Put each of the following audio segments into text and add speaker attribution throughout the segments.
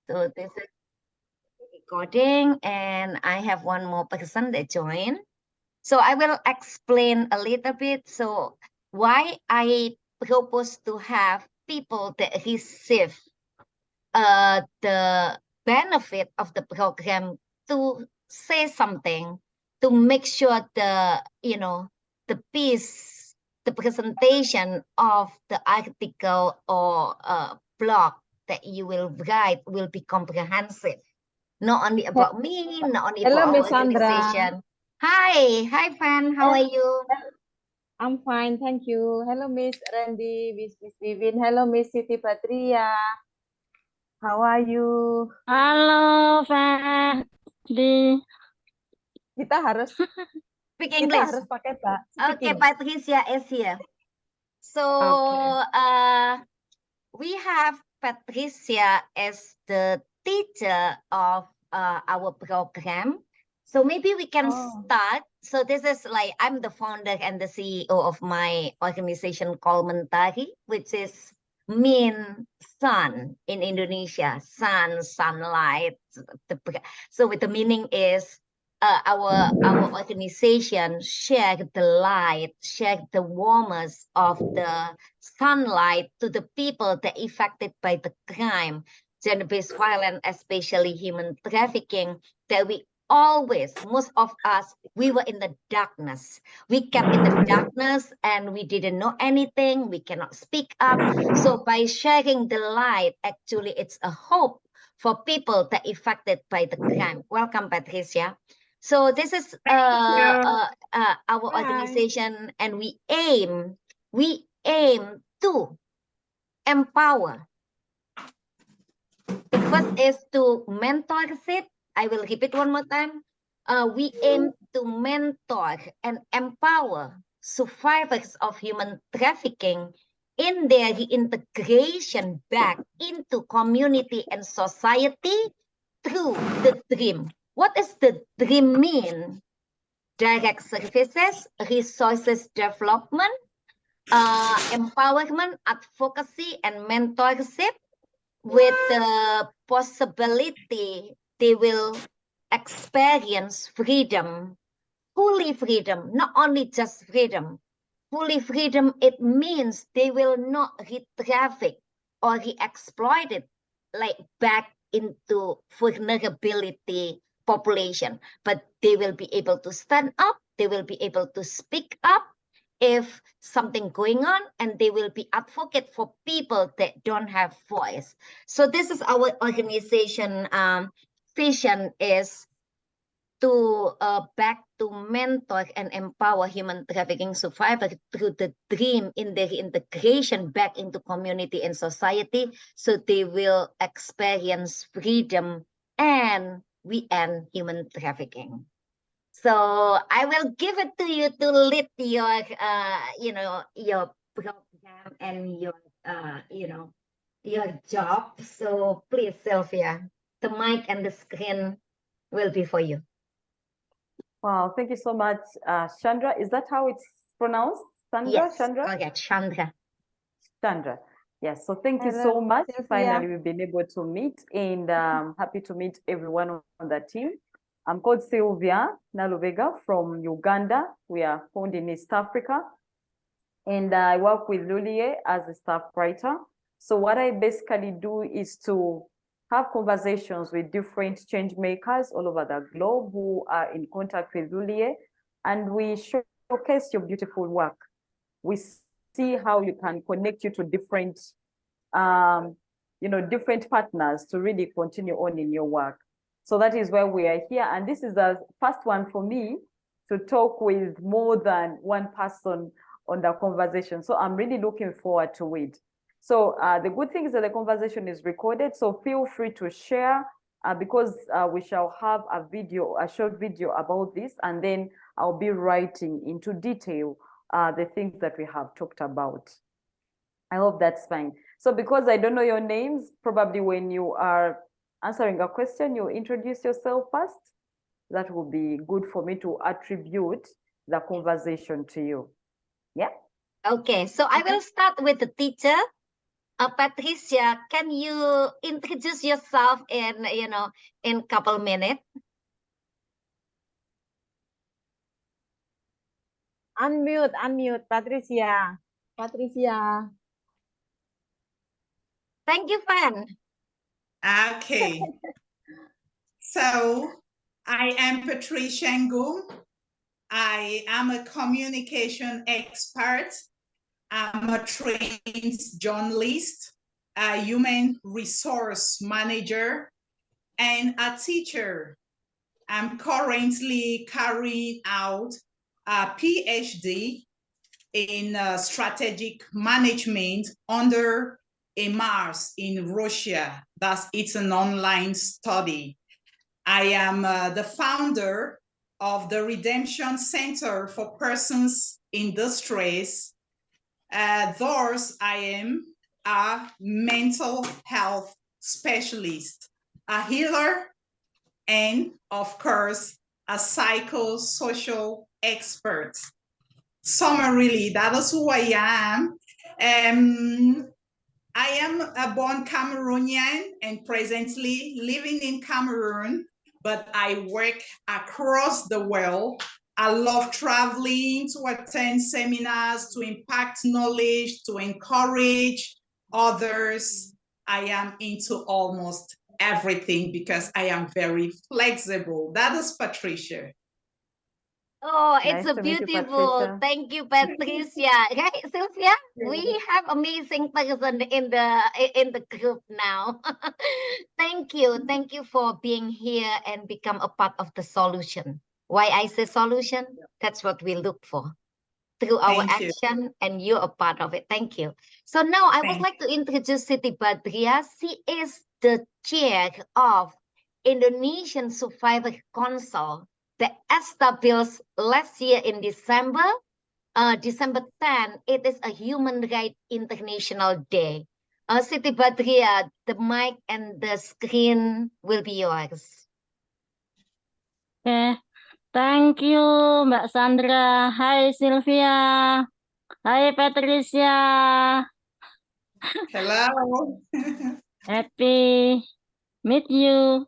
Speaker 1: So this is recording, and I have one more person that joined. So I will explain a little bit. So why I propose to have people that receive the benefit of the program to say something, to make sure the piece, the presentation of the article or blog that you will write will be comprehensive, not only about me, not only
Speaker 2: Hello,
Speaker 1: about our
Speaker 2: Miss Shandra.
Speaker 1: organization. Hi friend, how are you?
Speaker 2: I'm fine, thank you. Hello, Miss Randy, Miss Vivin. Hello, Miss Siti Patria. How are you?
Speaker 3: Halo, Fadi.
Speaker 2: Kita harus
Speaker 1: Speak
Speaker 2: kita
Speaker 1: English.
Speaker 2: harus pakai
Speaker 1: Okay, Patricia is here. So we have Patricia as the teacher of our program. So maybe we can start. So this is like, I'm the founder and the CEO of my organization called Mentari, which is mean sun in Indonesia, sun, sunlight. So with the meaning is our organization share the light, share the warmth of the sunlight to the people that affected by the crime, gender-based violence, especially human trafficking, that we always, most of us, we were in the darkness. We kept in the darkness and we didn't know anything. We cannot speak up. So by sharing the light, actually, it's a hope for people that affected by the crime. Welcome, Patricia. So this is our organization, and we aim to empower. The first is to mentorship. I will repeat one more time. We aim to mentor and empower survivors of human trafficking in their reintegration back into community and society through the dream. What does the dream mean? Direct services, resources development, empowerment, advocacy, and mentorship, with the possibility they will experience freedom, fully freedom, not only just freedom. Fully freedom, it means they will not re-traffic or re-exploited like back into vulnerability population, but they will be able to stand up, they will be able to speak up if something going on, and they will be advocate for people that don't have voice. So this is our organization vision, is to back to mentor and empower human trafficking survivors through the dream in their integration back into community and society, so they will experience freedom and we end human trafficking. So I will give it to you to lead your your program and your job. So please, Sylvia, the mic and the screen will be for you.
Speaker 2: Wow, thank you so much, Shandra. Is that how it's pronounced? Sandra?
Speaker 1: Yes,
Speaker 2: Shandra?
Speaker 1: correct, Shandra.
Speaker 2: Shandra. Yes, so thank you
Speaker 3: Hello,
Speaker 2: so much.
Speaker 3: Sylvia.
Speaker 2: Finally, we've been able to meet, and happy to meet everyone on the team. I'm called Sylvia Naluvega from Uganda. We are found in East Africa, and I work with Lulie as a staff writer. So what I basically do is to have conversations with different change makers all over the globe who are in contact with Lulie, and we showcase your beautiful work. We see how you can connect you to different, different partners to really continue on in your work. So that is why we are here. And this is the first one for me to talk with more than one person on the conversation. So I'm really looking forward to it. So the good thing is that the conversation is recorded. So feel free to share because we shall have a short video about this, and then I'll be writing into detail the things that we have talked about. I hope that's fine. So because I don't know your names, probably when you are answering a question, you introduce yourself first. That will be good for me to attribute the conversation to you. Yeah.
Speaker 1: Okay, so I will start with the teacher. Patricia, can you introduce yourself in, in couple minutes?
Speaker 4: Unmute, Patricia. Patricia.
Speaker 1: Thank you, Fan.
Speaker 5: Okay. So I am Patricia Ngum. I am a communication expert. I'm a trained journalist, a human resource manager, and a teacher. I'm currently carrying out a PhD in strategic management under a Mars in Russia. It's an online study. I am the founder of the Redemption Center for Persons in Distress. Thus, I am a mental health specialist, a healer, and of course, a psychosocial expert. Summarily, that is who I am. I am a born Cameroonian and presently living in Cameroon, but I work across the world. I love traveling to attend seminars, to impact knowledge, to encourage others. I am into almost everything because I am very flexible. That is Patricia.
Speaker 1: Oh, it's
Speaker 2: Nice
Speaker 1: a
Speaker 2: to meet you,
Speaker 1: beautiful.
Speaker 2: Patricia.
Speaker 1: Thank you, Patricia. Right, Sylvia? We have amazing person in the group now. Thank you for being here and become a part of the solution. Why I say solution? That's what we look for through our
Speaker 5: Thank you.
Speaker 1: action, and you're a part of it. Thank you. So now I would
Speaker 5: Thank
Speaker 1: like to introduce Siti Badria. She is the chair of Indonesian Survivor Council that established last year in December, December 10. It is a Human Rights International Day. Siti Badria, the mic and the screen will be yours.
Speaker 3: Okay. Thank you, Mbak Sandra. Hai Sylvia. Hai Patricia.
Speaker 5: Hello.
Speaker 3: Happy meet you.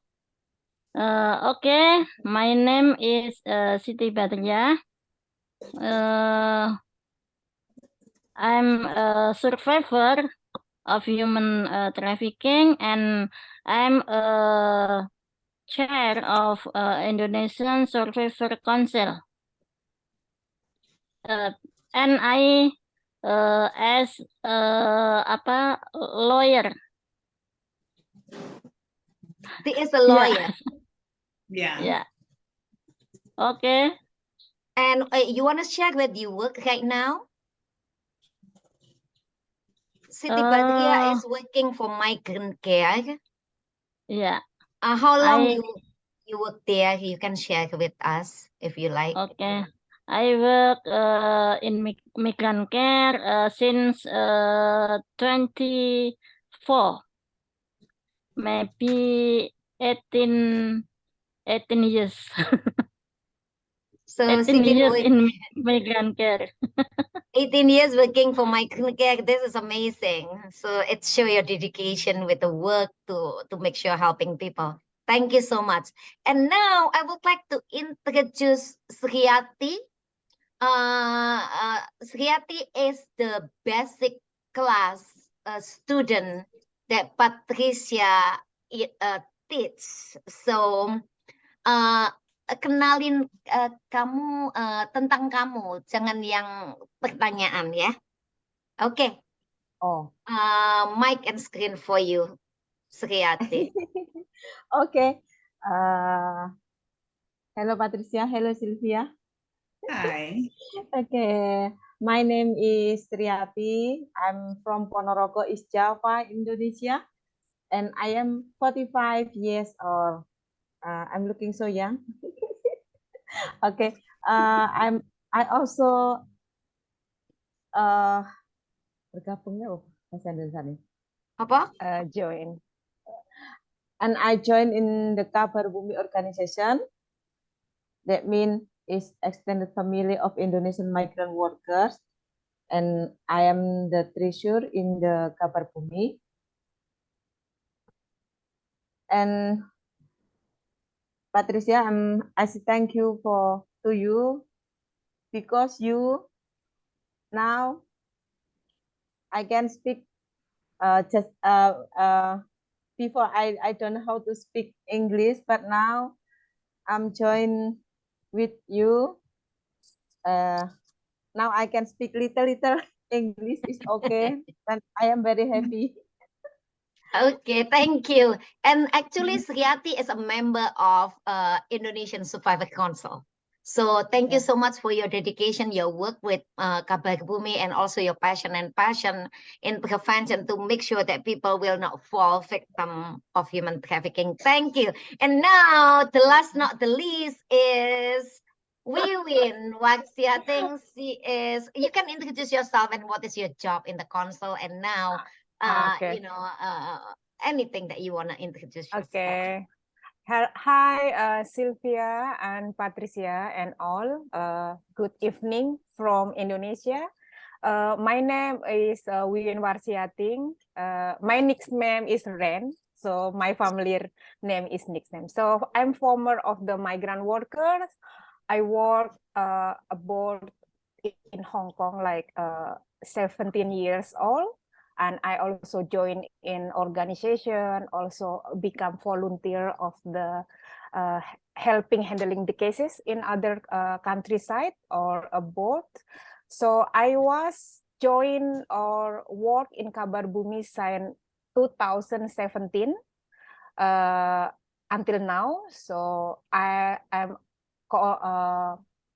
Speaker 3: Okay, my name is Siti Badria. I'm a survivor of human trafficking, and I'm a chair of Indonesian Survivor Council. And I as lawyer.
Speaker 1: He is a lawyer.
Speaker 5: Yeah.
Speaker 3: Yeah. Okay.
Speaker 1: And you want to share where you work right now? Siti Badria is working for migrant care.
Speaker 3: Yeah.
Speaker 1: How long you work there? You can share with us if you like.
Speaker 3: Okay. I work in migrant care since 24, maybe 18 years.
Speaker 1: So
Speaker 3: 18
Speaker 1: Siti
Speaker 3: years in migrant care.
Speaker 1: 18 years working for migrant care. This is amazing. So it shows your dedication with the work to make sure helping people. Thank you so much. And now I would like to introduce Sriyati. Sriyati is the basic class student that Patricia teach. So kenalin kamu tentang kamu, jangan yang pertanyaan ya. Oke.
Speaker 4: Oh.
Speaker 1: Mic and screen for you, Sriyati.
Speaker 4: Okay. Hello Patricia, hello Sylvia.
Speaker 5: Hi.
Speaker 4: Okay, my name is Triati. I'm from Ponorogo, East Java, Indonesia, and I am 45 years old. I'm looking so young. Okay, I also bergabungnya bahasa Indonesia nih.
Speaker 1: Apa?
Speaker 4: Join. And I join in the Kabar Bumi organization. That means is extended family of Indonesian migrant workers. and I am the treasurer in the Kabar Bumi. And Patricia, I say thank you to you because you now I can speak just before I don't know how to speak English, but now I'm joined with you. Now I can speak little English is okay, and I am very happy.
Speaker 1: Okay, thank you. And actually, Sriati is a member of Indonesian Survivor Council. So thank you
Speaker 4: Yeah.
Speaker 1: so much for your dedication, your work with Kabar Bumi, and also your passion in prevention to make sure that people will not fall victim of human trafficking. Thank you. And now, the last not the least is Wiwin Waxi. I think she is. You can introduce yourself and what is your job in the council. And now,
Speaker 6: Okay.
Speaker 1: anything that you want to introduce yourself.
Speaker 6: Okay. Hi, Sylvia and Patricia and all. Good evening from Indonesia. My name is Wiwin Warsiating. My nickname is Ren. So my family name is nickname. So I'm former of the migrant workers. I work abroad in Hong Kong like 17 years old. And I also join in organization, also become volunteer of the helping handling the cases in other countryside or abroad. So I was join or work in Kabar Bumi since 2017 until now. So I am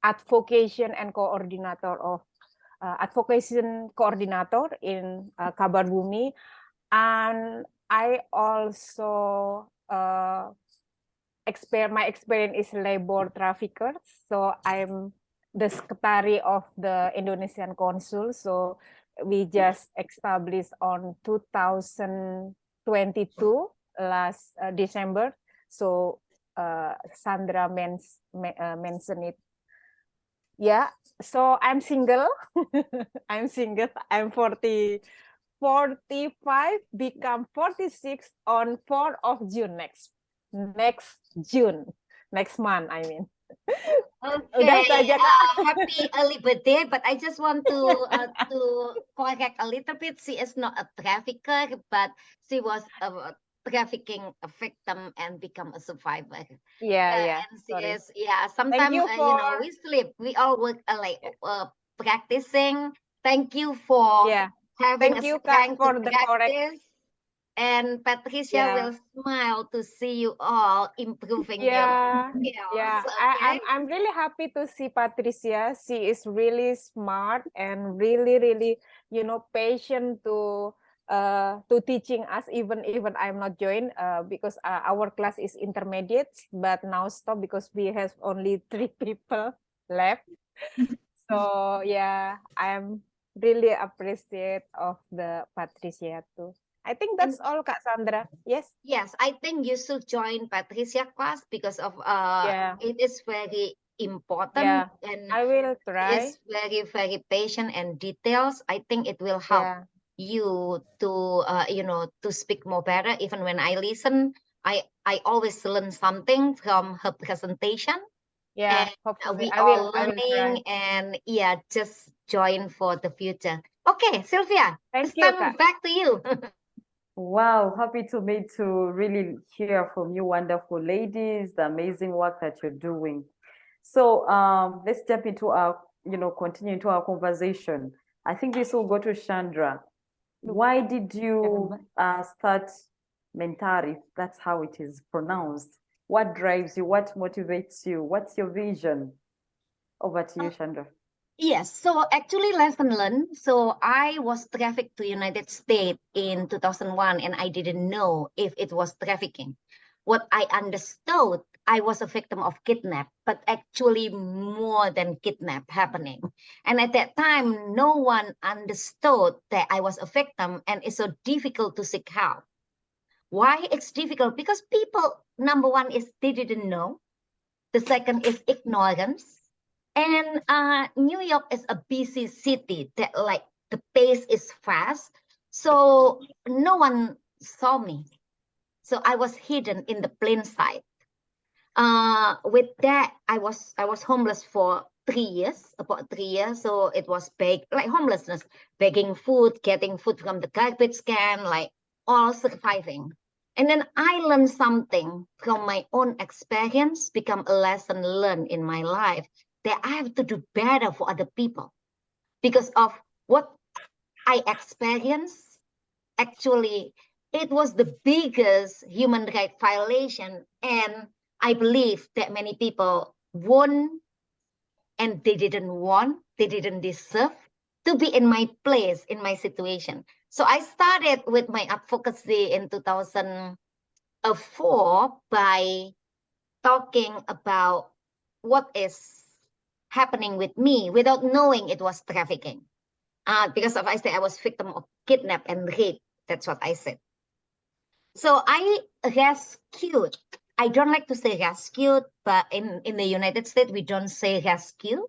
Speaker 6: advocation and coordinator of advocacy coordinator in Kabar Bumi, and I also my experience is labor traffickers. So I'm the secretary of the Indonesian Consul. So we just established on 2022 last December. So Shandra mentioned it. Yeah, so I'm single. I'm single. I'm 45, become 46 on 4th of June next month, I mean.
Speaker 1: Okay, happy early birthday, but I just want to correct a little bit. She is not a trafficker, but she was a trafficking a victim and become a survivor.
Speaker 6: Yeah.
Speaker 1: And she is, sometimes,
Speaker 6: Thank you for
Speaker 1: we sleep. We all work practicing. Thank you for having
Speaker 6: Thank
Speaker 1: a
Speaker 6: you,
Speaker 1: strength
Speaker 6: for
Speaker 1: to
Speaker 6: the correct.
Speaker 1: practice. And Patricia will smile to see you all improving your skills. Okay?
Speaker 6: I'm really happy to see Patricia. She is really smart and really patient to teaching us, even I'm not joined because our class is intermediate, but now stop because we have only 3 people left. So I'm really appreciate of the Patricia too. I think that's all, Kak Sandra. Yes.
Speaker 1: Yes, I think you should join Patricia class because of it is very important and
Speaker 6: I will try.
Speaker 1: it's very patient and details. I think it will help you to to speak more better. Even when I listen, I always learn something from her presentation. And
Speaker 6: Hopefully
Speaker 1: we are
Speaker 6: I will
Speaker 1: learning
Speaker 6: try.
Speaker 1: and just join for the future. Okay, Sylvia,
Speaker 6: Thank
Speaker 1: it's
Speaker 6: you,
Speaker 1: time
Speaker 6: Kak.
Speaker 1: back to you.
Speaker 2: Wow, happy to really hear from you wonderful ladies, the amazing work that you're doing. So let's jump into our, continue into our conversation. I think this will go to Shandra. Why did you start Mentari? That's how it is pronounced. What drives you? What motivates you? What's your vision? Over to you, Shandra.
Speaker 1: Yes, so actually lesson learned. So I was trafficked to United States in 2001 and I didn't know if it was trafficking. What I understood, I was a victim of kidnap, but actually more than kidnap happening. And at that time, no one understood that I was a victim and it's so difficult to seek help. Why it's difficult? Because people, number one is they didn't know. The second is ignorance. And New York is a busy city that like the pace is fast. So no one saw me. So I was hidden in the plain sight. With that, I was homeless for 3 years, about 3 years. So it was like homelessness, begging food, getting food from the garbage can, like all surviving. And then I learned something from my own experience, become a lesson learned in my life that I have to do better for other people because of what I experienced. Actually, it was the biggest human rights violation, and I believe that many people won and they didn't want, they didn't deserve to be in my place, in my situation. So I started with my advocacy in 2004 by talking about what is happening with me without knowing it was trafficking. Because of I said I was victim of kidnap and rape. That's what I said. So I rescued. I don't like to say rescued, but in the United States, we don't say rescue,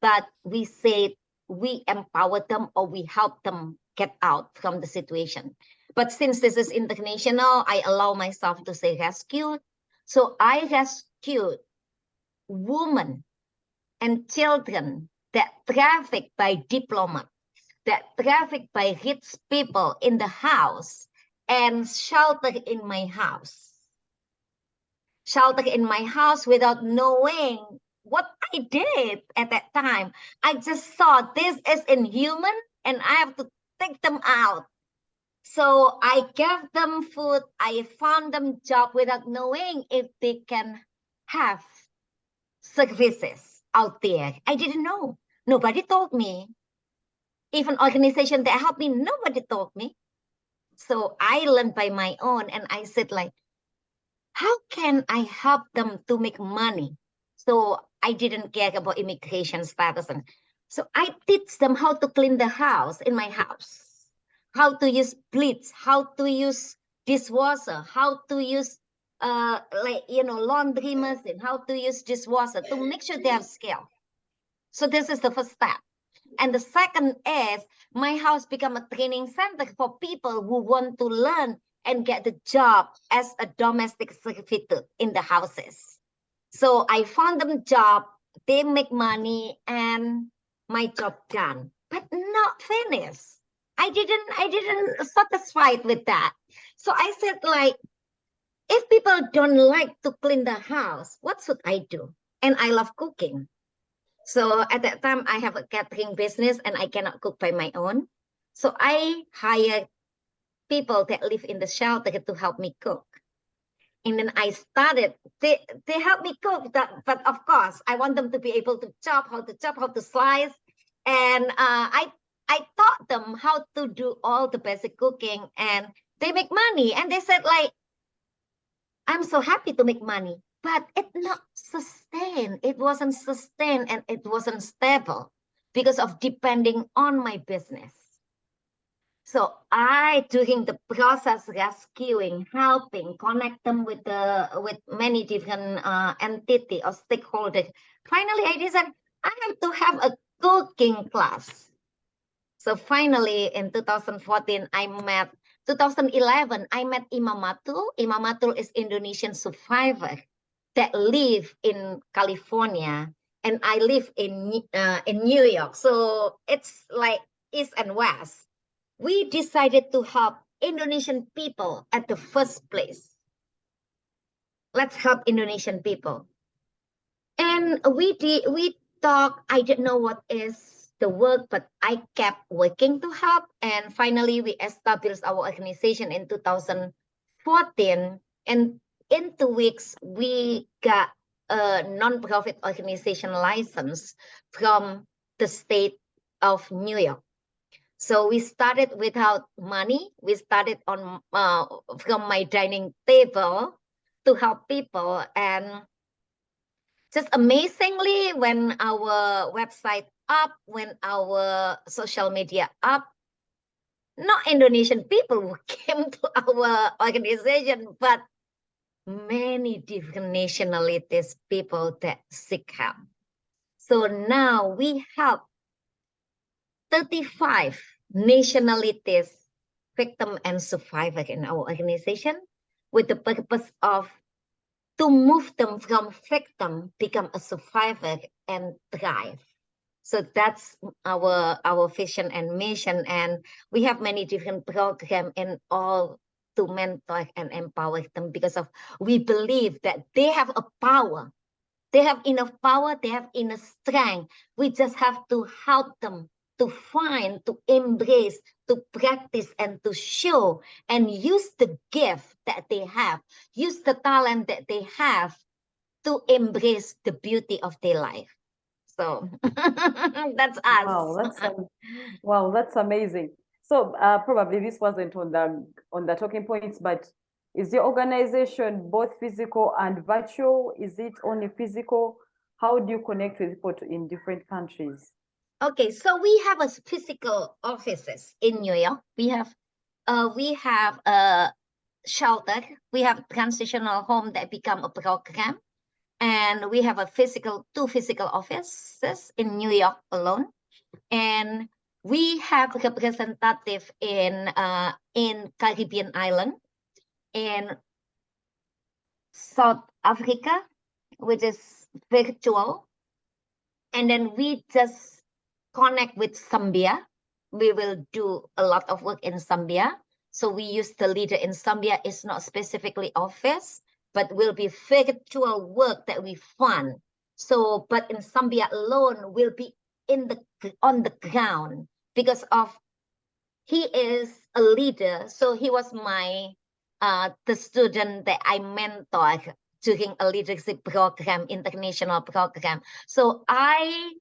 Speaker 1: but we say we empower them or we help them get out from the situation. But since this is international, I allow myself to say rescued. So I rescued women and children that trafficked by diplomats, that trafficked by rich people in the house, and shelter in my house. Shelter in my house without knowing what I did at that time. I just saw this is inhuman and I have to take them out. So I gave them food. I found them job without knowing if they can have services out there. I didn't know. Nobody told me. Even organization that helped me, nobody told me. So I learned by my own, and I said like, how can I help them to make money? So I didn't care about immigration status. And so I teach them how to clean the house in my house, how to use bleach, how to use dishwasher, how to use laundry machine, how to use dishwasher to make sure they have skill. So this is the first step. And the second is my house become a training center for people who want to learn and get the job as a domestic servitude in the houses. So I found them job, they make money, and my job done, but not finished. I didn't satisfied with that. So I said like, if people don't like to clean the house, what should I do? And I love cooking. So at that time, I have a catering business and I cannot cook by my own. So I hired people that live in the shelter to help me cook. And then I started, they help me cook, but of course, I want them to be able to chop, how to slice. And I taught them how to do all the basic cooking and they make money. And they said like, I'm so happy to make money. But it not sustained. It wasn't sustained and it wasn't stable because of depending on my business. So I, during the process, rescuing, helping, connect them with many different entity or stakeholders. Finally, I decided I have to have a cooking class. So finally, in 2014, 2011, I met Imam Matul. Imam Matul is Indonesian survivor that live in California, and I live in New York. So it's like East and West. We decided to help Indonesian people at the first place. Let's help Indonesian people. And we talk. I didn't know what is the work, but I kept working to help. And finally, we established our organization in 2014. And in 2 weeks, we got a non-profit organization license from the state of New York. So we started without money. We started on from my dining table to help people. And just amazingly, when our website up, when our social media up, not Indonesian people who came to our organization, but many different nationalities, people that seek help. So now we have 35 nationalities, victim and survivor in our organization, with the purpose of to move them from victim, become a survivor and thrive. So that's our vision and mission. And we have many different programs in all to mentor and empower them, because of we believe that they have a power. They have enough power, they have enough strength. We just have to help them to find, to embrace, to practice, and to show and use the gift that they have, use the talent that they have to embrace the beauty of their life. So that's us.
Speaker 2: Wow, that's amazing. So probably this wasn't on the talking points, but is your organization both physical and virtual? Is it only physical? How do you connect with people in different countries?
Speaker 1: Okay, so we have a physical offices in New York. We have a shelter. We have transitional home that become a program. And we have two physical offices in New York alone. And we have representative in Caribbean island, in South Africa, which is virtual. And then we just connect with Zambia. We will do a lot of work in Zambia. So we use the leader in Zambia. It's not specifically office, but will be virtual work that we fund. So, but in Zambia alone, will be on the ground, because of he is a leader. So he was my the student that I mentored during a leadership program, international program. So I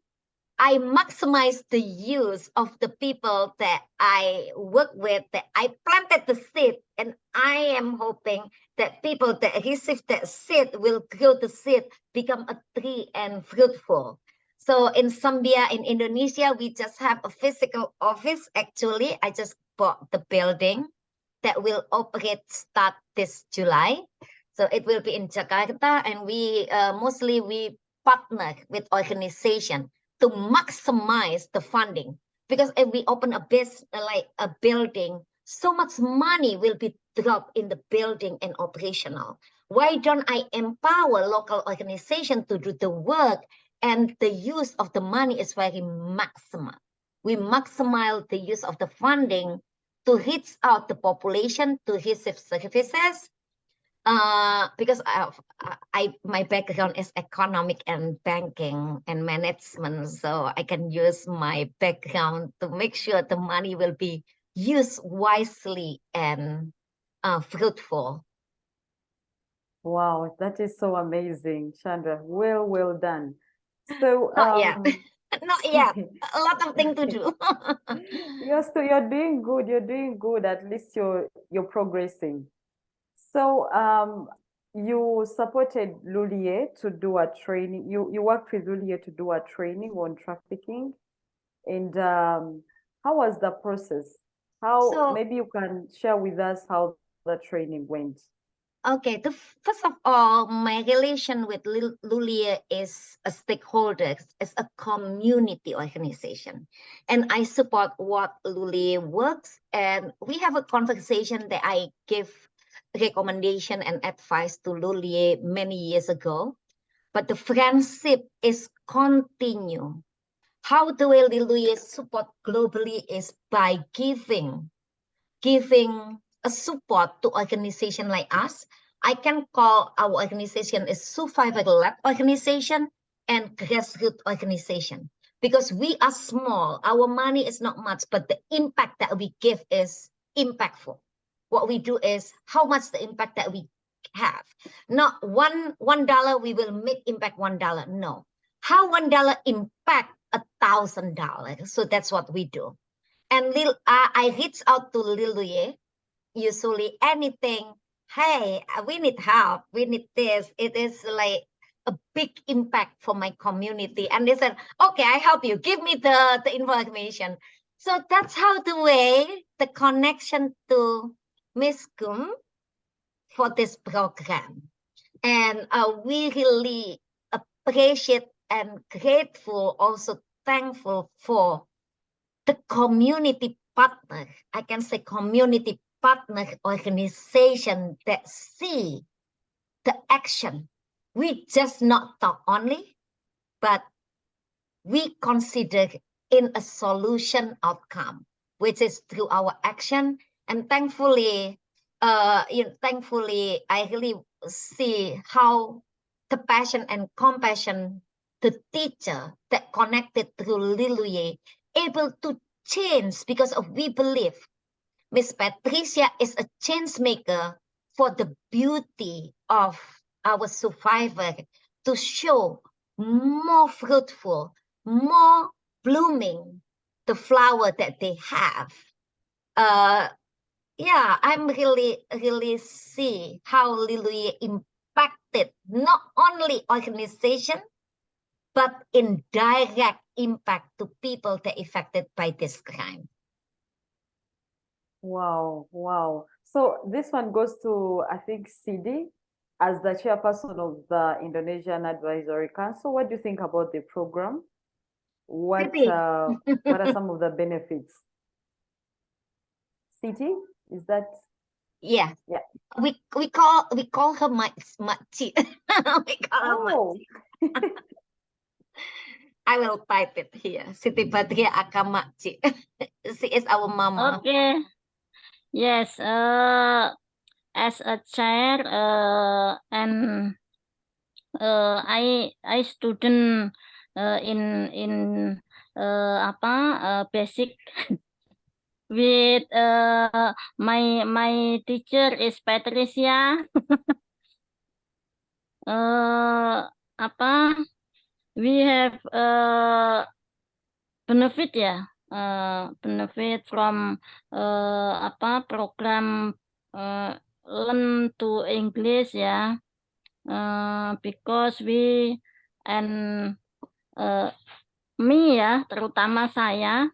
Speaker 1: maximize the use of the people that I work with, that I planted the seed, and I am hoping that people that receive that seed will grow the seed, become a tree and fruitful. So in Zambia, in Indonesia, we just have a physical office. Actually, I just bought the building that will operate start this July. So it will be in Jakarta, and we mostly we partner with organization to maximize the funding, because if we open a business like a building, so much money will be dropped in the building and operational. Why don't I empower local organization to do the work, and the use of the money is very maximum. We maximize the use of the funding to reach out the population to receive services. Because my background is economic and banking and management, so I can use my background to make sure the money will be used wisely and fruitful.
Speaker 2: Wow, that is so amazing, Shandra. Well done. So
Speaker 1: not yet. Not yet. A lot of things to do.
Speaker 2: You're doing good. You're doing good. At least you're progressing. So you supported Lulie to do a training. You worked with Lulie to do a training on trafficking. And how was the process? Maybe you can share with us how the training went.
Speaker 1: Okay, first of all, my relation with Lulie is a stakeholder, is a community organization. And I support what Lulie works. And we have a conversation that I give recommendation and advice to Lulie many years ago. But the friendship is continue. How the way Lulie support globally is by giving a support to organization like us. I can call our organization a survivor-led organization and grassroots organization, because we are small. Our money is not much, but the impact that we give is impactful. What we do is how much the impact that we have. Not $1 we will make impact $1. No. How $1 impact $1,000. So that's what we do. And I reach out to Lulie. Usually anything, hey, we need help, we need this. It is like a big impact for my community. And they said, okay, I help you. Give me the information. So that's how the way the connection to Miss Ngum for this program. And we really appreciate and grateful, also thankful for the community partner. I can say community partner organization that see the action. We just not talk only, but we consider in a solution outcome, which is through our action. And thankfully, thankfully, I really see how the passion and compassion, the teacher that connected through Liluye, able to change because of we believe Miss Patricia is a change maker for the beauty of our survivor to show more fruitful, more blooming the flower that they have. Yeah, I'm really see how Liluye impacted not only organization, but in direct impact to people that affected by this crime.
Speaker 2: Wow, wow. So this one goes to, I think, CD as the chairperson of the Indonesian Advisory Council. What do you think about the program? What what are some of the benefits? CD, is that?
Speaker 1: Yeah.
Speaker 2: Yeah.
Speaker 1: We call her Makci. We call her Makci. I will type it here. Siti Badria Aka Makci. She is our mama.
Speaker 3: Okay. Yes. As a chair, and I student in basic with my teacher is Patricia. We have benefit ya, benefit from program learn to English ya, because we and me ya, terutama saya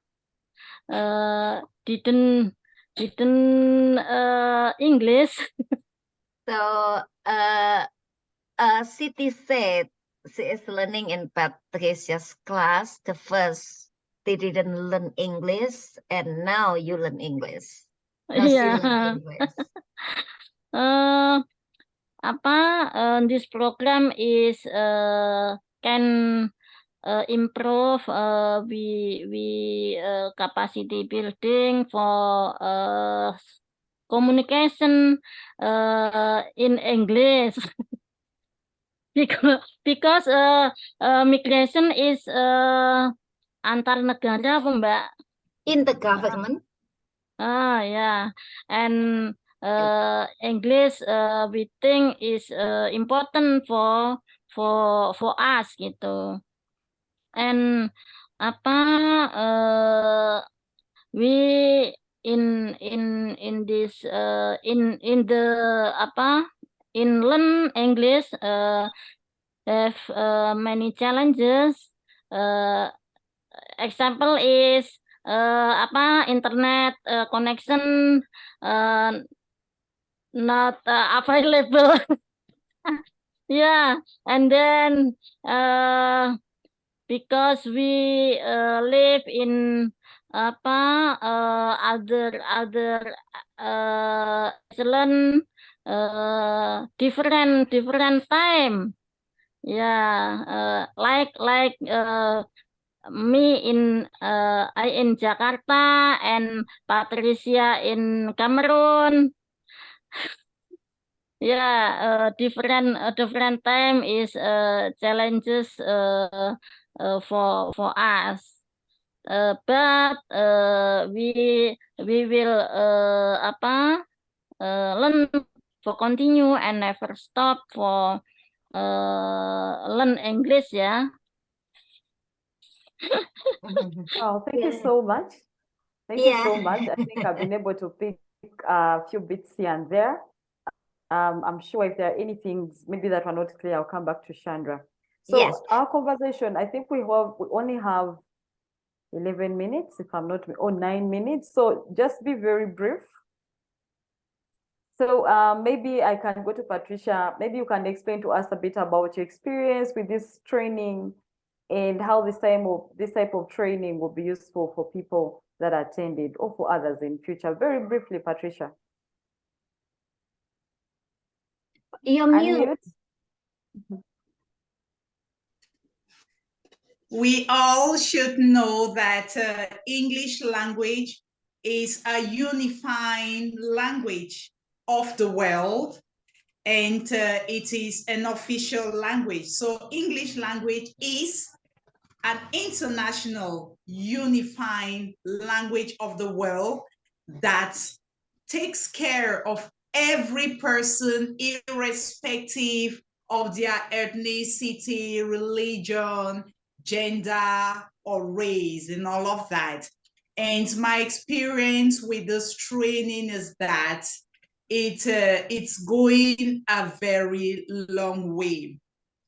Speaker 3: didn't English.
Speaker 1: So Siti said she is learning in Patricia's class. The first they didn't learn English, and now you learn English. Now she learn English.
Speaker 3: This program is can improve we capacity building for communication in English. because migration is antar negara apa Mbak?
Speaker 1: In the government.
Speaker 3: Yeah, and English we think is important for us gitu. And we in this in the in learn English have many challenges. Example is internet connection not available. Yeah, and then because we live in other excellent different time. Yeah, like me in I in Jakarta and Patricia in Cameroon. Yeah, different time is challenges for us. But we will learn for continue and never stop for learn English ya.
Speaker 2: Oh, thank you so much. Thank you so much. I think I've been able to pick a few bits here and there. I'm sure if there are any things maybe that were not clear, I'll come back to Shandra. So our conversation, I think we only have 11 minutes, if I'm not, or 9 minutes. So just be very brief. So maybe I can go to Patricia. Maybe you can explain to us a bit about your experience with this training and how this type of training will be useful for people that attended or for others in future. Very briefly, Patricia.
Speaker 1: You're mute.
Speaker 5: We all should know that English language is a unifying language of the world, and it is an official language. So English language is an international unifying language of the world that takes care of every person, irrespective of their ethnicity, religion, gender, or race, and all of that. And my experience with this training is that it's going a very long way.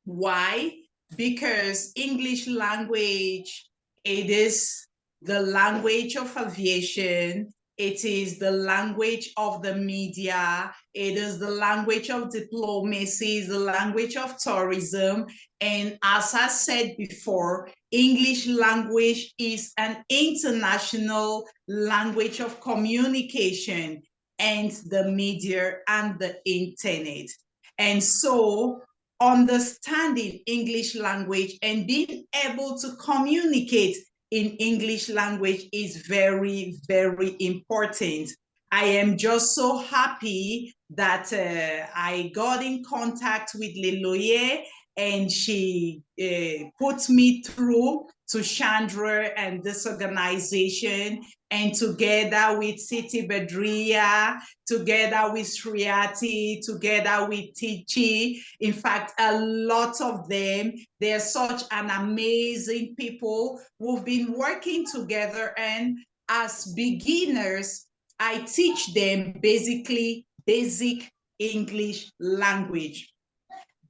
Speaker 5: Why? Because English language, it is the language of aviation, it is the language of the media, it is the language of diplomacy, the language of tourism. And as I said before, English language is an international language of communication and the media and the internet. And so understanding English language and being able to communicate in English language is very, very important. I am just so happy that I got in contact with Leloye, and she put me through to Shandra and this organization, and together with Siti Badria, together with Sriati, together with Tichi. In fact, a lot of them, they're such an amazing people who've been working together. And as beginners, I teach them basically basic English language.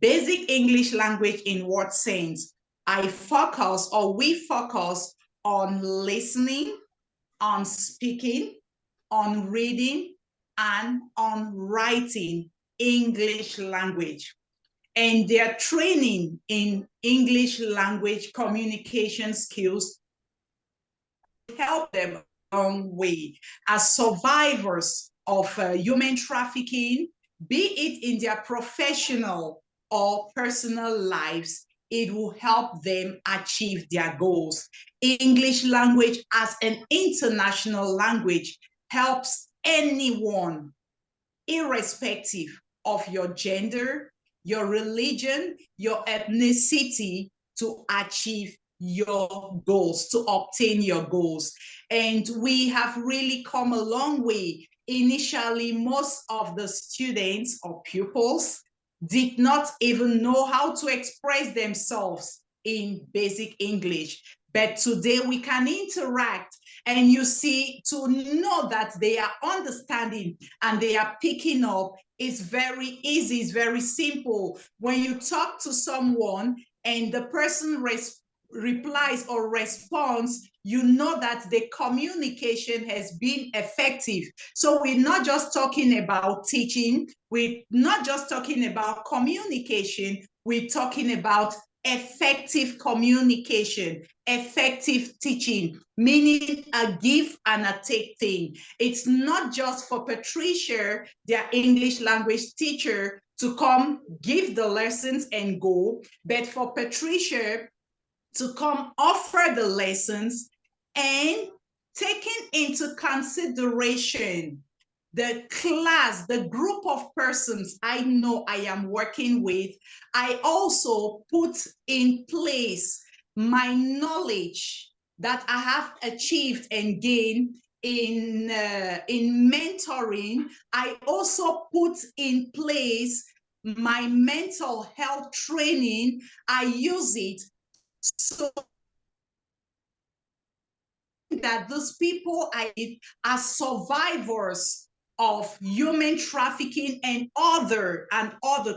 Speaker 5: Basic English language in what sense? We focus on listening, on speaking, on reading, and on writing English language. And their training in English language communication skills help them a long way as survivors of human trafficking, be it in their professional or personal lives. It will help them achieve their goals. English language as an international language helps anyone, irrespective of your gender, your religion, your ethnicity, to achieve your goals, to obtain your goals. And we have really come a long way. Initially, most of the students or pupils did not even know how to express themselves in basic English. But today we can interact, and you see, to know that they are understanding and they are picking up is very easy, it's very simple. When you talk to someone and the person replies or responds, you know that the communication has been effective. So we're not just talking about teaching, we're not just talking about communication, we're talking about effective communication, effective teaching, meaning a give and a take thing. It's not just for Patricia, their English language teacher, to come give the lessons and go, but for Patricia to come offer the lessons and taking into consideration the class, the group of persons I know I am working with. I also put in place my knowledge that I have achieved and gained in mentoring. I also put in place my mental health training. I use it so that those people are survivors of human trafficking and other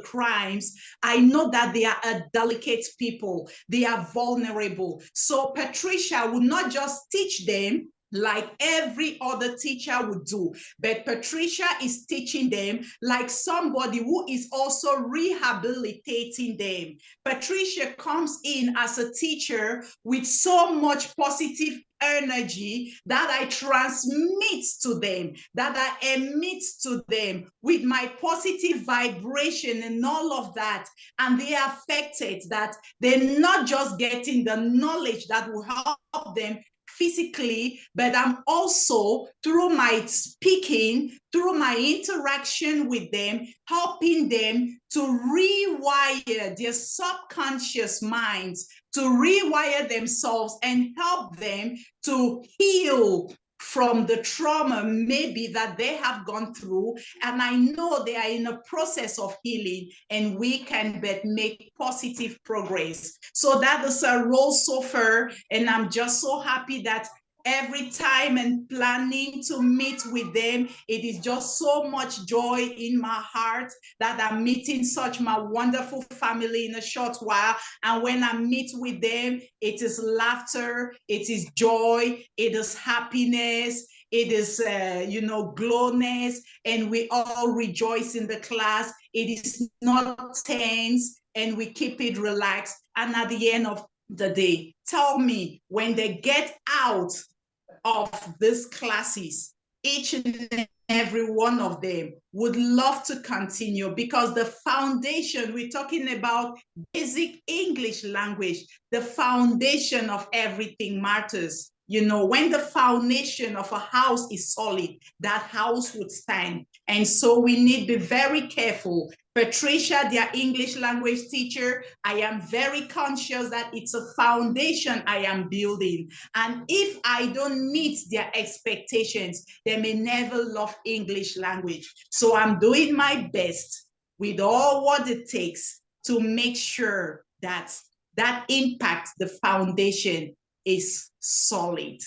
Speaker 5: crimes. I know that they are a delicate people, they are vulnerable. So Patricia will not just teach them like every other teacher would do. But Patricia is teaching them like somebody who is also rehabilitating them. Patricia comes in as a teacher with so much positive energy that I transmit to them, that I emit to them with my positive vibration and all of that. And they are affected that they're not just getting the knowledge that will help them physically, but I'm also, through my speaking, through my interaction with them, helping them to rewire their subconscious minds, to rewire themselves and help them to heal from the trauma maybe that they have gone through. And I know they are in a process of healing, and we can but make positive progress. So that is a role so far, and I'm just so happy that every time and planning to meet with them, it is just so much joy in my heart that I'm meeting such my wonderful family in a short while. And when I meet with them, it is laughter, it is joy, it is happiness, it is, glowiness, and we all rejoice in the class. It is not tense, and we keep it relaxed. And at the end of the day, tell me, when they get out of these classes, each and every one of them would love to continue, because the foundation, we're talking about basic English language, the foundation of everything matters. You know, when the foundation of a house is solid, that house would stand. And so we need to be very careful. Patricia, their English language teacher, I am very conscious that it's a foundation I am building. And if I don't meet their expectations, they may never love English language. So I'm doing my best with all what it takes to make sure that that impact, the foundation, is solid.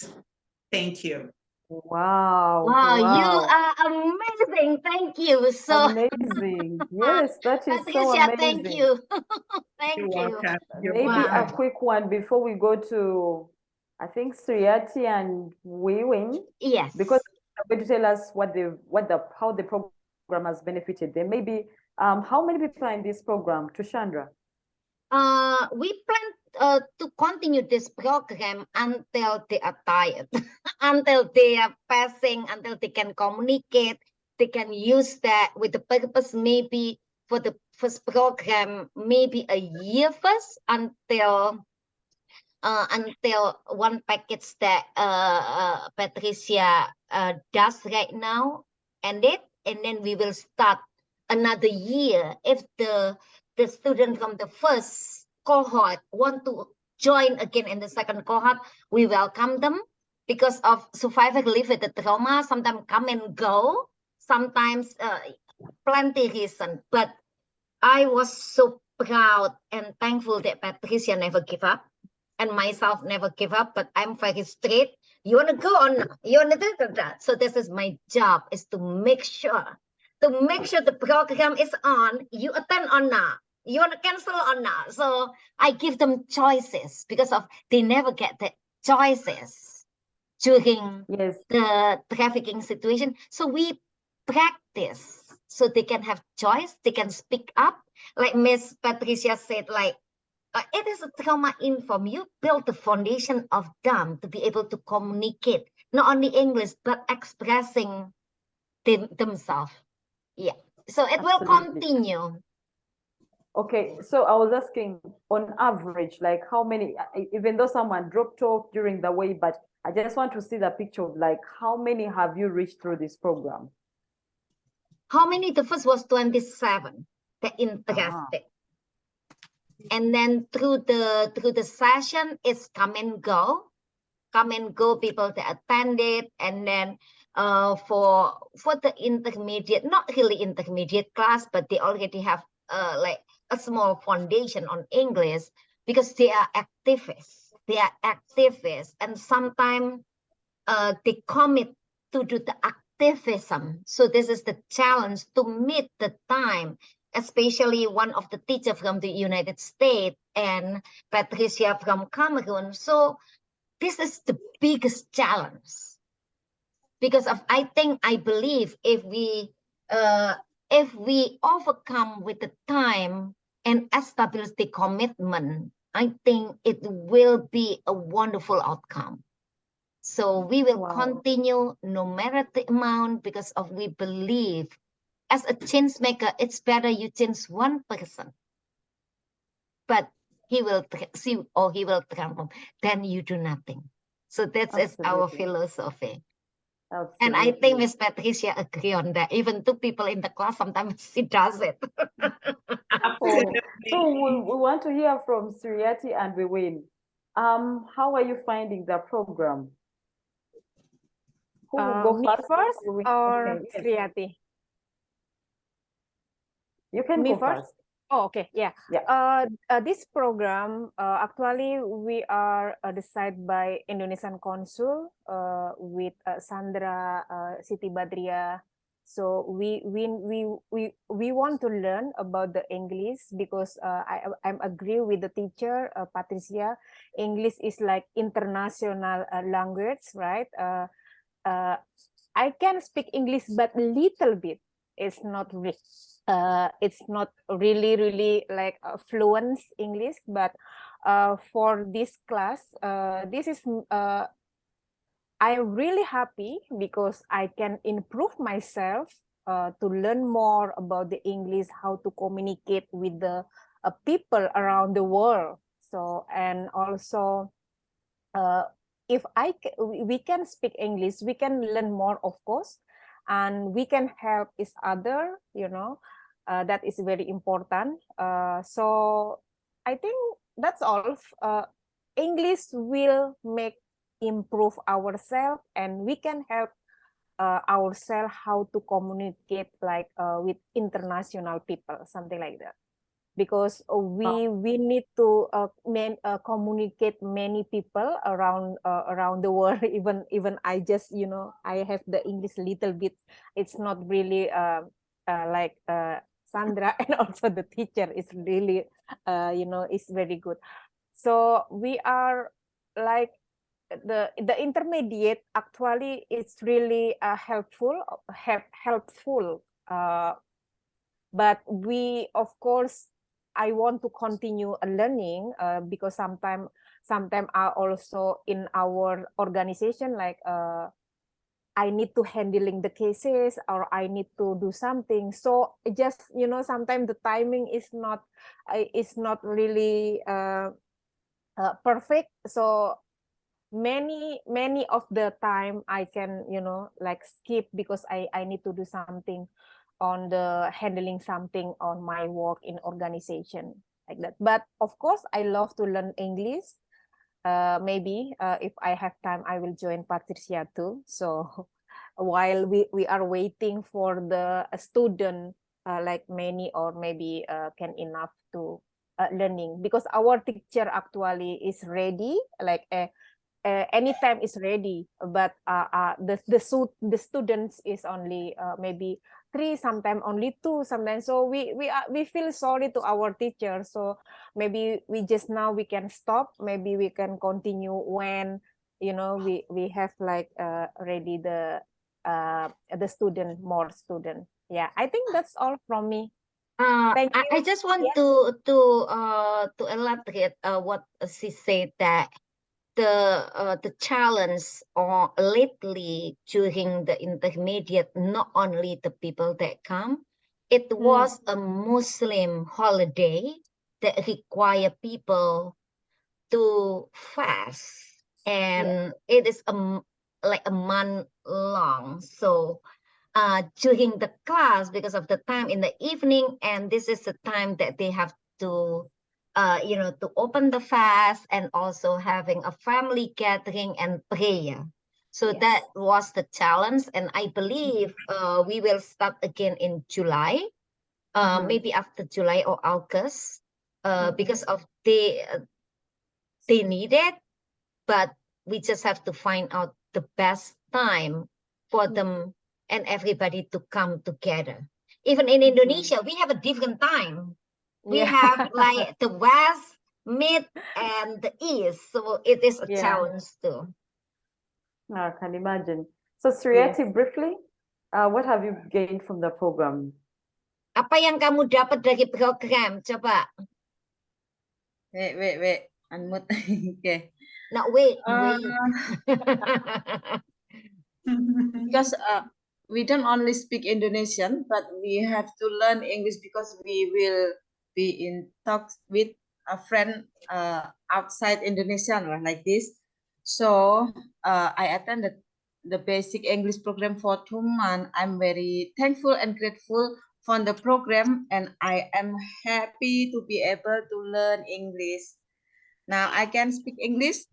Speaker 5: Thank you.
Speaker 2: Wow.
Speaker 1: Wow, you are amazing. Thank you. So
Speaker 2: amazing. Yes, that is so
Speaker 1: Patricia,
Speaker 2: amazing.
Speaker 1: thank you. Thank
Speaker 5: You're
Speaker 1: you.
Speaker 5: welcome. You're
Speaker 2: Maybe
Speaker 1: Wow.
Speaker 2: a quick one before we go to, I think, Sriati and Wiwin,
Speaker 1: Yes.
Speaker 2: because they're going to tell us how the program has benefited them. Maybe how many people are in this program? To Shandra.
Speaker 1: We plan to continue this program until they are tired, until they are passing, until they can communicate. They can use that with the purpose, maybe for the first program, maybe a year first, until one package that Patricia does right now ended, and then we will start another year. If the student from the first cohort want to join again in the second cohort, we welcome them, because of survivor live with the trauma, sometimes come and go, sometimes plenty reason. But I was so proud and thankful that Patricia never give up, and myself never give up, but I'm very straight. You want to go on? You want to do that? So this is my job, is to make sure the program is on. You attend or not? You want to cancel or not? So I give them choices, because of they never get the choices during the trafficking situation. So we practice so they can have choice. They can speak up. Like Miss Patricia said, like, it is a trauma inform. You build the foundation of them to be able to communicate, not only English, but expressing themselves. Yeah. So it will continue.
Speaker 2: Okay, so I was asking, on average, like how many, even though someone dropped off during the way, but I just want to see the picture of like, how many have you reached through this program?
Speaker 1: How many? The first was 27, the interested. And then through the session, it's come and go people that attended. And then for the intermediate, not really intermediate class, but they already have like a small foundation on English, because they are activists. And sometimes they commit to do the activism. So this is the challenge, to meet the time, especially one of the teachers from the United States and Patricia from Cameroon. So this is the biggest challenge. because of I believe if we overcome with the time and establish the commitment, I think it will be a wonderful outcome. So we will continue no matter the amount, because of we believe as a change maker, it's better you change one person, but he will see or he will transform, then you do nothing. So that's our philosophy.
Speaker 2: Absolutely.
Speaker 1: And I think Miss Patricia agree on that. Even two people in the class, sometimes she does it.
Speaker 2: So we want to hear from Suriati and Wiwin. How are you finding the program? Who will go
Speaker 6: Me first or Suriati?
Speaker 2: You can go first.
Speaker 6: Oh, okay, yeah. This program actually we are decided by Indonesian Consul with Shandra, Siti Badria. So we want to learn about the English because I'm agree with the teacher Patricia. English is like international language, right? I can speak English but little bit. It's not rich. It's not really like fluent English, but for this class, this is I'm really happy because I can improve myself to learn more about the English, how to communicate with the people around the world. So, and also if we can speak English, we can learn more, of course, and we can help each other, that is very important. So I think that's all. English will make improve ourselves, and we can help ourselves how to communicate like with international people, something like that. Because we need to communicate many people around the world. Even I just I have the English little bit. It's not really like Sandra and also the teacher is really is very good. So we are like the intermediate actually is really helpful. But we, of course, I want to continue learning because sometimes are also in our organization, like I need to handling the cases or I need to do something. So just sometimes the timing is not really perfect. So many of the time I can like skip because I need to do something on the handling something on my work in organization, like that. But of course I love to learn English. Maybe if I have time I will join Patricia too. So while we are waiting for the student like many or maybe can enough to learning, because our teacher actually is ready, like anytime is ready, but the students is only maybe 3, sometimes only 2, sometimes. So we feel sorry to our teacher. So maybe we just now we can stop. Maybe we can continue when we have like ready the more student. Yeah, I think that's all from me. Thank you.
Speaker 1: I just want to elaborate what she said, that the challenge or lately during the intermediate, not only the people that come, it was a Muslim holiday that require people to fast, and it is like a month long. So during the class, because of the time in the evening, and this is the time that they have to to open the fast and also having a family gathering and prayer. So that was the challenge, and I believe we will start again in July, maybe after July or August, because of they need it, but we just have to find out the best time for them and everybody to come together. Even in Indonesia, we have a different time. We have like the West, Mid, and the East. So it is a challenge too.
Speaker 2: I can imagine. So Sriati, briefly, what have you gained from the program?
Speaker 1: Apa yang kamu dapat dari program? Coba.
Speaker 4: Wait. Unmute. Okay.
Speaker 1: No, wait.
Speaker 4: Because we don't only speak Indonesian, but we have to learn English because we will be in talks with a friend outside Indonesia like this. So I attended the basic English program for 2 months. I'm very thankful and grateful for the program, and I am happy to be able to learn English. Now I can speak English.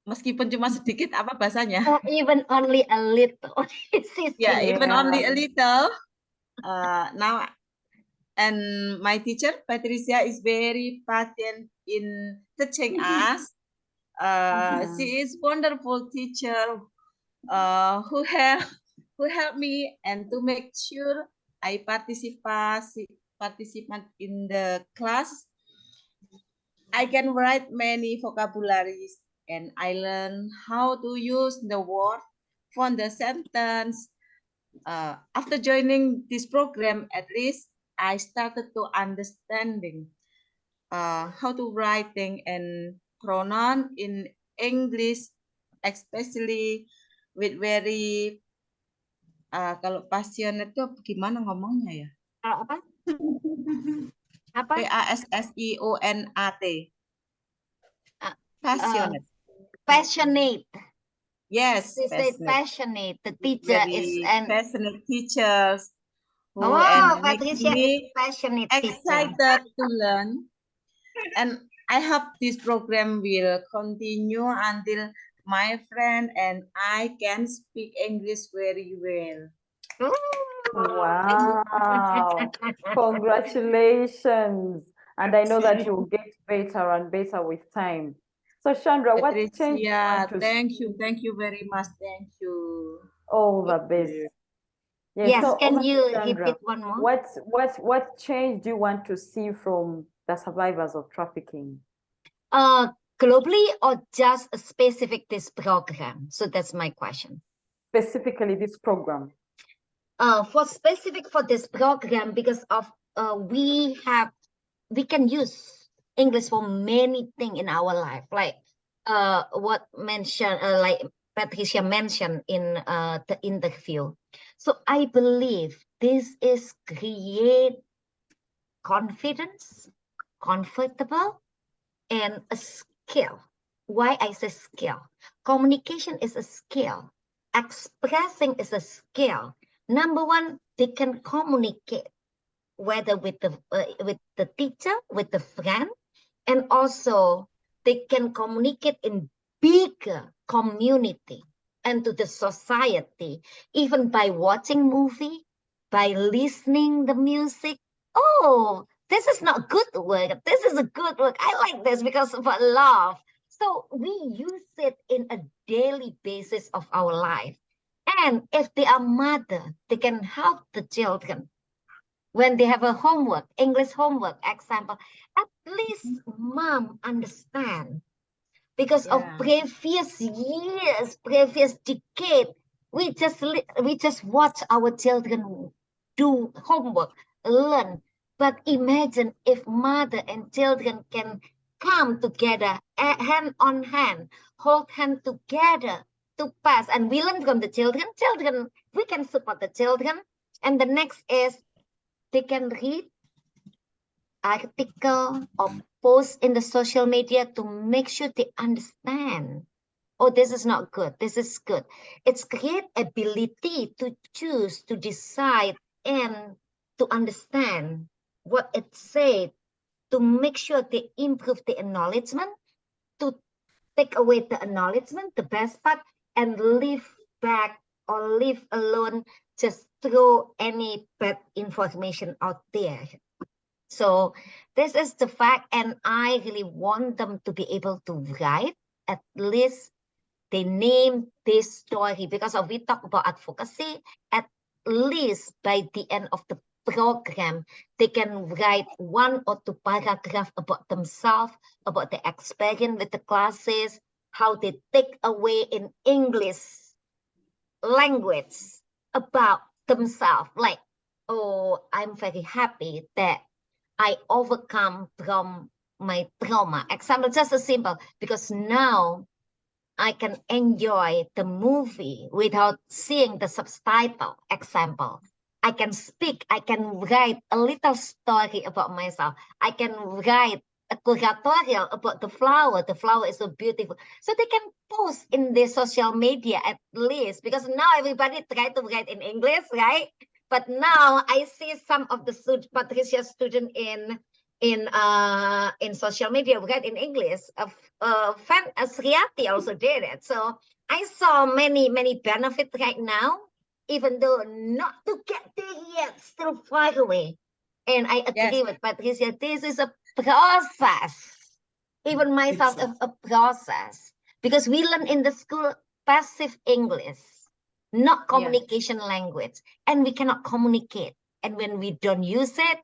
Speaker 4: Meskipun cuma sedikit, apa bahasanya?
Speaker 1: Even only a little.
Speaker 4: Yeah, even only a little. Now, and my teacher Patricia is very patient in teaching us. She is wonderful teacher who help me and to make sure I participate in the class. I can write many vocabularies and I learn how to use the word for the sentence. After joining this program, at least I started to understanding how to writing and pronoun in English, especially with very kalau passionate itu gimana ngomongnya ya?
Speaker 1: Apa? Apa?
Speaker 4: Passionat. Passionate.
Speaker 1: Passionate.
Speaker 4: Yes,
Speaker 1: She said passionate. The teacher
Speaker 4: very
Speaker 1: is an
Speaker 4: passionate teachers who
Speaker 1: Patricia is passionate
Speaker 4: excited
Speaker 1: teacher.
Speaker 4: to learn. And I hope this program will continue until my friend and I can speak English very well.
Speaker 2: Wow. Congratulations. And I know that you'll get better and better with time. So Shandra, what changed?
Speaker 4: Thank you very much. Thank you.
Speaker 2: All the best.
Speaker 1: Yes,
Speaker 2: so
Speaker 1: can you
Speaker 2: Shandra,
Speaker 1: repeat one more?
Speaker 2: What change do you want to see from the survivors of trafficking?
Speaker 1: Globally or just a specific this program? So that's my question.
Speaker 2: Specifically this program.
Speaker 1: For specific for this program, because of we can use English for many things in our life, like what mentioned, like Patricia mentioned in the interview. So I believe this is create confidence, comfortable, and a skill. Why I say skill? Communication is a skill. Expressing is a skill. Number one, they can communicate, whether with the teacher, with the friend, and also they can communicate in bigger community and to the society, even by watching movie, by listening the music. Oh, this is not good work. This is a good work. I like this because of love. So we use it in a daily basis of our life. And if they are mother, they can help the children when they have a homework, English homework, example, at least mom understand. Because of previous years, previous decade, we just watch our children do homework, learn. But imagine if mother and children can come together, hand on hand, hold hand together to pass, and we learn from the children. We can support the children. And the next is they can read article or post in the social media to make sure they understand. Oh, this is not good. This is good. It's create ability to choose, to decide, and to understand what it said, to make sure they improve the acknowledgement, to take away the acknowledgement, the best part, and leave back or leave alone, just throw any bad information out there. So this is the fact, and I really want them to be able to write, at least they name this story, because if we talk about advocacy, at least by the end of the program, they can write 1 or 2 paragraphs about themselves, about the experience with the classes, how they take away in English language about themselves. Like, oh, I'm very happy that I overcome from my trauma. Example, just a simple, because now I can enjoy the movie without seeing the subtitle. Example, I can speak, I can write a little story about myself. I can write a curatorial about the flower. The flower is so beautiful. So they can post in the social media at least, because now everybody try to write in English, right? But now I see some of the Patricia student in social media write in English. Sriati also did it. So I saw many benefits right now, even though not to get there yet, still far away. And I agree with Patricia, this is a process. Even myself, a process. Because we learn in the school passive English, not communication language. And we cannot communicate. And when we don't use it,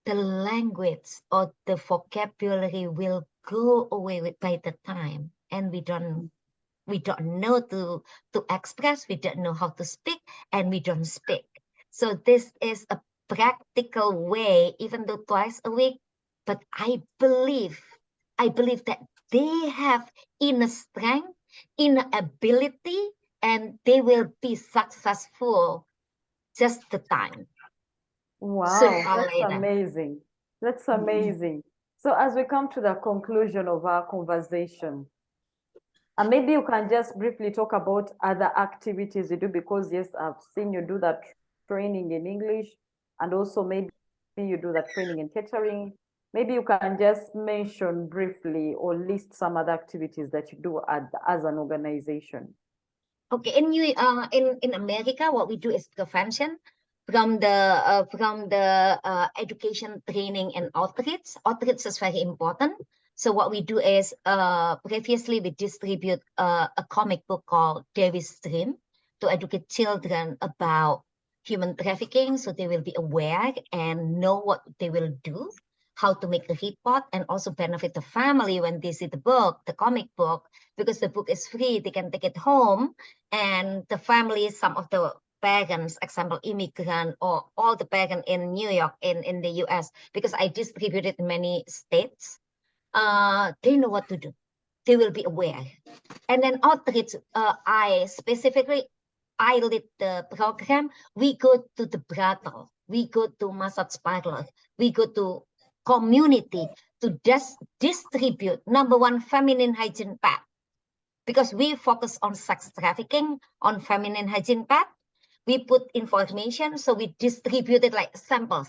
Speaker 1: the language or the vocabulary will go away by the time. And we don't know to express, we don't know how to speak, and we don't speak. So this is a practical way, even though twice a week, but I believe that they have inner strength, inner ability, and they will be successful just the time.
Speaker 2: Wow, that's amazing. That's amazing. So as we come to the conclusion of our conversation, maybe you can just briefly talk about other activities you do, because yes, I've seen you do that training in English, and also maybe you do that training in catering. Maybe you can just mention briefly or list some other activities that you do as an organization.
Speaker 1: Okay, in America, what we do is prevention from the education, training, and outreach. Outreach is very important. So what we do is previously we distribute a comic book called David's Dream to educate children about human trafficking, so they will be aware and know what they will do, how to make a report, and also benefit the family when they see the book, the comic book, because the book is free, they can take it home, and the family, some of the parents, example, immigrant or all the parents in New York, in the US, because I distributed in many states, they know what to do. They will be aware. And then outreach, I lead the program. We go to the brothel, we go to massage parlor, we go to community to distribute, number one, feminine hygiene pad, because we focus on sex trafficking, on feminine hygiene pad. We put information, so we distribute it like sample.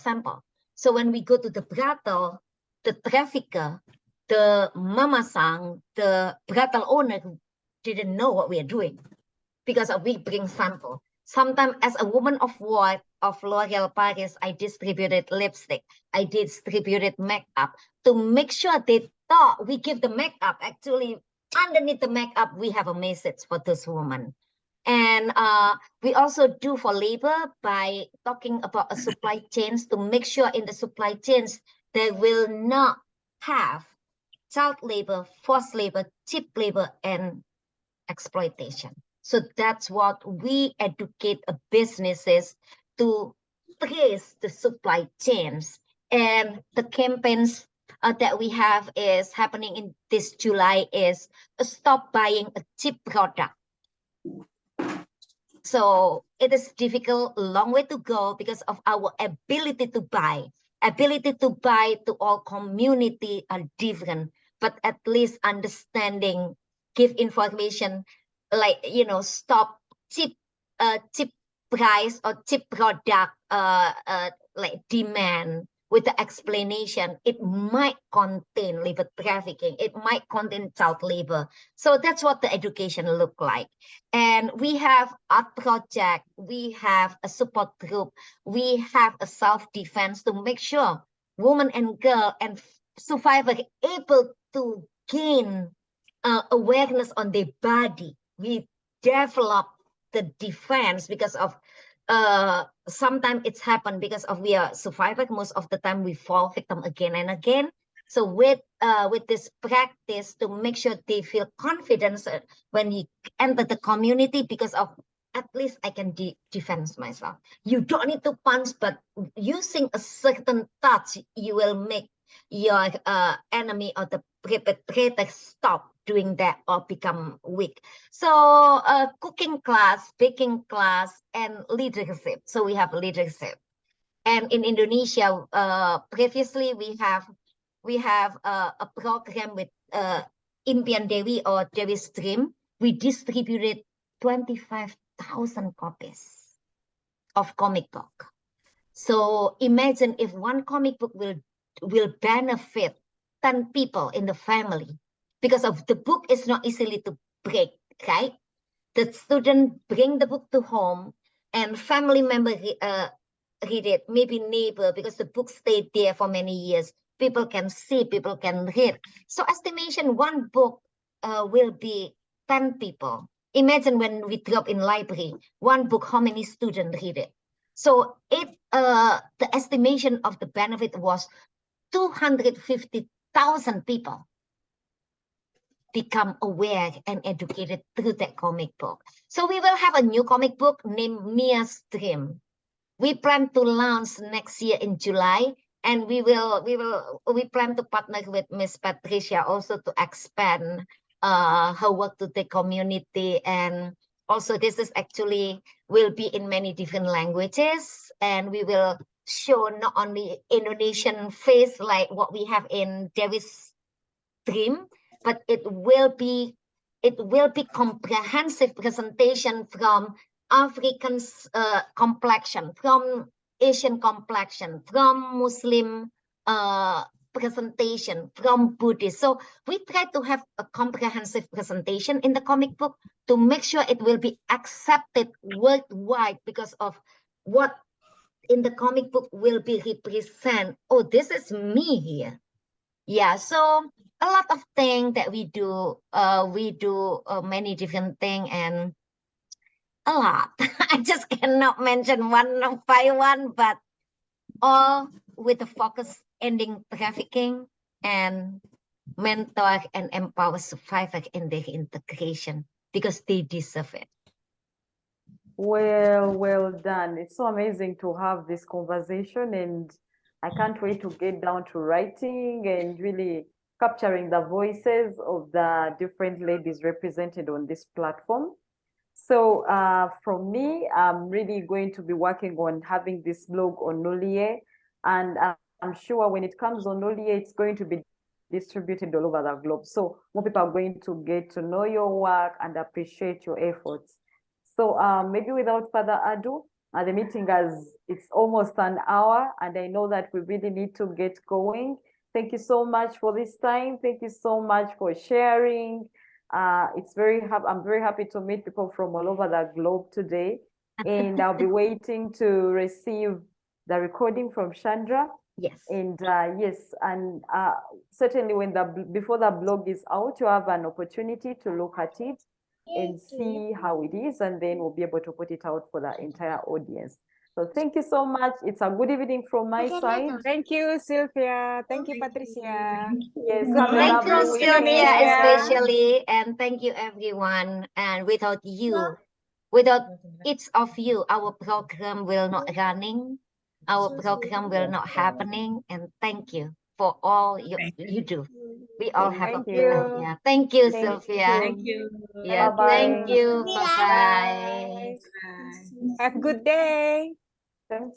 Speaker 1: So when we go to the brothel, the trafficker, the mama sang, the brothel owner didn't know what we are doing, because we bring sample. Sometimes as a woman of work of L'Oreal Paris, I distributed lipstick, I distributed makeup to make sure they thought we give the makeup. Actually, underneath the makeup, we have a message for this woman. And we also do for labor by talking about a supply chains to make sure in the supply chains they will not have child labor, forced labor, cheap labor, and exploitation. So that's what we educate businesses to trace the supply chains. And the campaigns that we have is happening in this July is stop buying a cheap product. So it is difficult, a long way to go because of our ability to buy. Ability to buy to all community are different, but at least understanding, give information, like, you know, stop cheap price or cheap product like demand with the explanation. It might contain labor trafficking, it might contain child labor. So that's what the education look like. And we have art project, we have a support group, we have a self-defense to make sure women and girl and survivor able to gain awareness on their body. We develop the defense because of sometimes it's happened because of we are survivor. Most of the time we fall victim again and again. So with this practice to make sure they feel confidence when you enter the community, because of at least I can defend myself. You don't need to punch, but using a certain touch, you will make your enemy or the perpetrator stop doing that or become weak. So cooking class, baking class, and leadership. So we have leadership. And in Indonesia, previously we have a program with Impian Dewi or Dewi's Dream. We distributed 25,000 copies of comic book. So imagine if one comic book will benefit 10 people in the family, because of the book is not easily to break, right? The student bring the book to home and family member read it, maybe neighbor, because the book stayed there for many years. People can see, people can read. So estimation, one book will be 10 people. Imagine when we drop in library, one book, how many students read it? So the estimation of the benefit was 250,000 people become aware and educated through that comic book. So we will have a new comic book named Mia's Dream. We plan to launch next year in July, and we plan to partner with Miss Patricia also to expand her work to the community. And also this is actually will be in many different languages, and we will show not only Indonesian face like what we have in Dewi's Dream, but it will be comprehensive presentation from African complexion, from Asian complexion, from Muslim presentation, from Buddhist. So we try to have a comprehensive presentation in the comic book to make sure it will be accepted worldwide, because of what in the comic book will be represent. Oh, this is me here. Yeah, so a lot of things that we do many different things, and a lot. I just cannot mention one by one, but all with the focus ending trafficking and mentor and empower survivors in their integration, because they deserve it.
Speaker 2: Well done. It's so amazing to have this conversation, and I can't wait to get down to writing and really capturing the voices of the different ladies represented on this platform. So from me, I'm really going to be working on having this blog on Nolie, and I'm sure when it comes on Nolie, it's going to be distributed all over the globe. So more people are going to get to know your work and appreciate your efforts. So maybe without further ado, the meeting it's almost an hour, and I know that we really need to get going. Thank you so much for this time. Thank you so much for sharing. I'm very happy to meet people from all over the globe today, and I'll be waiting to receive the recording from Shandra.
Speaker 1: Yes.
Speaker 2: And yes, and certainly before the blog is out, you have an opportunity to look at it and see how it is, and then we'll be able to put it out for the entire audience. So thank you so much. It's a good evening from my side.
Speaker 6: Thank you, Sylvia. Thank you, Patricia.
Speaker 2: Yes, have a
Speaker 1: Thank you,
Speaker 2: lovely
Speaker 1: Sylvia,
Speaker 2: weekend.
Speaker 1: especially, and thank you, everyone. And without each of you, our program will not running, our program will not happening. And thank you for all you do. We all have a plan. Yeah. Thank you, Sylvia.
Speaker 5: Thank you.
Speaker 1: Yeah.
Speaker 2: Bye-bye.
Speaker 1: Thank you. Bye-bye.
Speaker 6: Have a good day.
Speaker 2: Thanks.